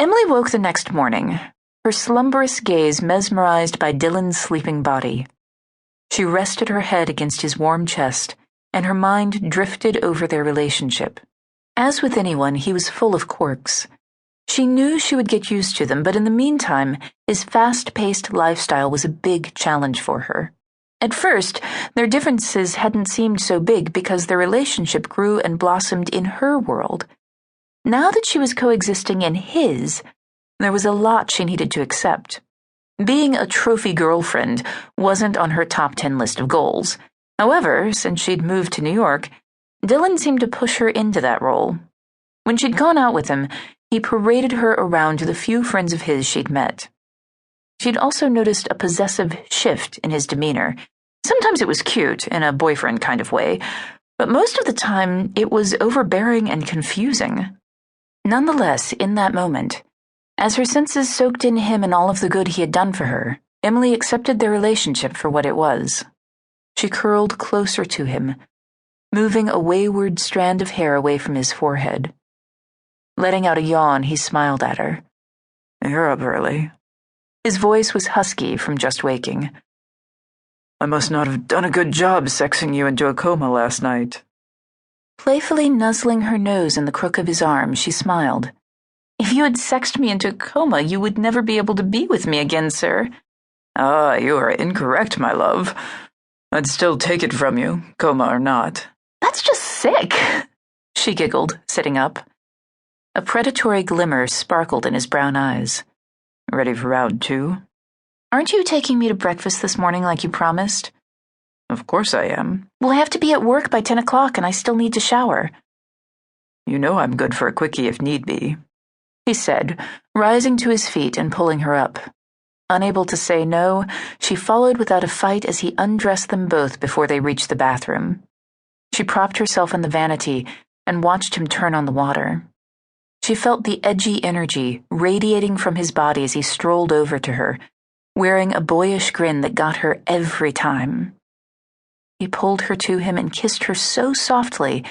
Emily woke the next morning, her slumberous gaze mesmerized by Dillon's sleeping body. She rested her head against his warm chest, and her mind drifted over their relationship. As with anyone, he was full of quirks. She knew she would get used to them, but in the meantime, his fast-paced lifestyle was a big challenge for her. At first, their differences hadn't seemed so big because their relationship grew and blossomed in her world. Now that she was coexisting in his, there was a lot she needed to accept. Being a trophy girlfriend wasn't on her top 10 list of goals. However, since she'd moved to New York, Dillon seemed to push her into that role. When she'd gone out with him, he paraded her around to the few friends of his she'd met. She'd also noticed a possessive shift in his demeanor. Sometimes it was cute, in a boyfriend kind of way, but most of the time it was overbearing and confusing. Nonetheless, in that moment, as her senses soaked in him and all of the good he had done for her, Emily accepted their relationship for what it was. She curled closer to him, moving a wayward strand of hair away from his forehead. Letting out a yawn, he smiled at her. "You're up early." His voice was husky from just waking. "I must not have done a good job sexing you into a coma last night." Playfully nuzzling her nose in the crook of his arm, she smiled. "If you had sexed me into a coma, you would never be able to be with me again, sir." "Ah, you are incorrect, my love. I'd still take it from you, coma or not." "That's just sick," she giggled, sitting up. A predatory glimmer sparkled in his brown eyes. "Ready for round 2? "Aren't you taking me to breakfast this morning like you promised?" "Of course I am." "Well, I have to be at work by 10 o'clock and I still need to shower." "You know I'm good for a quickie if need be," he said, rising to his feet and pulling her up. Unable to say no, she followed without a fight as he undressed them both before they reached the bathroom. She propped herself on the vanity and watched him turn on the water. She felt the edgy energy radiating from his body as he strolled over to her, wearing a boyish grin that got her every time. He pulled her to him and kissed her so softly,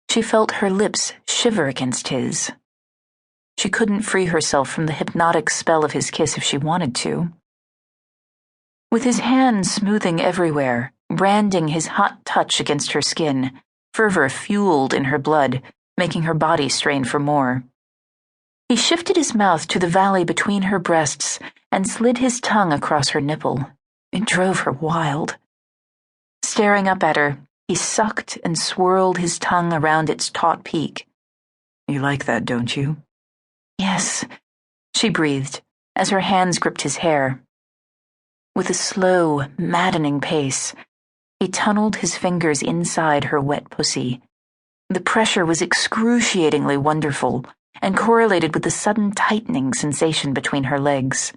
she felt her lips shiver against his. She couldn't free herself from the hypnotic spell of his kiss if she wanted to. With his hands smoothing everywhere, branding his hot touch against her skin, fervor fueled in her blood, making her body strain for more. He shifted his mouth to the valley between her breasts and slid his tongue across her nipple. It drove her wild. Staring up at her, he sucked and swirled his tongue around its taut peak. "You like that, don't you?" "Yes," she breathed, as her hands gripped his hair. With a slow, maddening pace, he tunneled his fingers inside her wet pussy. The pressure was excruciatingly wonderful and correlated with the sudden tightening sensation between her legs.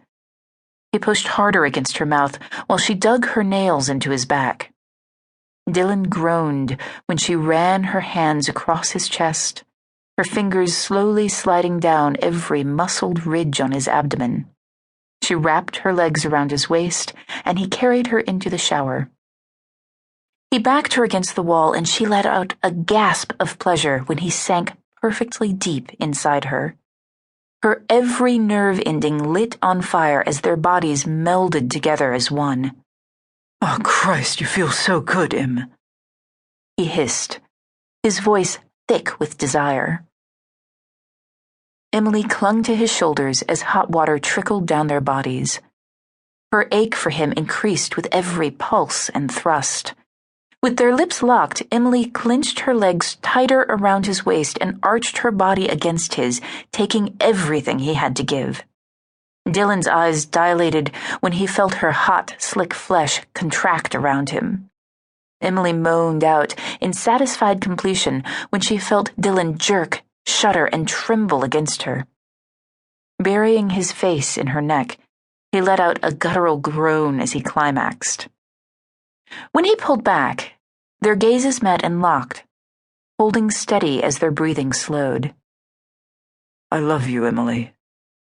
He pushed harder against her mouth while she dug her nails into his back. Dillon groaned when she ran her hands across his chest, her fingers slowly sliding down every muscled ridge on his abdomen. She wrapped her legs around his waist, and he carried her into the shower. He backed her against the wall, and she let out a gasp of pleasure when he sank perfectly deep inside her. Her every nerve ending lit on fire as their bodies melded together as one. "Oh, Christ, you feel so good, Em," he hissed, his voice thick with desire. Emily clung to his shoulders as hot water trickled down their bodies. Her ache for him increased with every pulse and thrust. With their lips locked, Emily clenched her legs tighter around his waist and arched her body against his, taking everything he had to give. Dillon's eyes dilated when he felt her hot, slick flesh contract around him. Emily moaned out in satisfied completion when she felt Dillon jerk, shudder, and tremble against her. Burying his face in her neck, he let out a guttural groan as he climaxed. When he pulled back, their gazes met and locked, holding steady as their breathing slowed. "I love you, Emily,"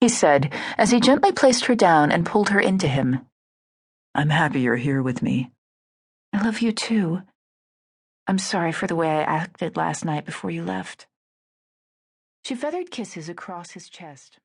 he said as he gently placed her down and pulled her into him. "I'm happy you're here with me." "I love you too. I'm sorry for the way I acted last night before you left." She feathered kisses across his chest.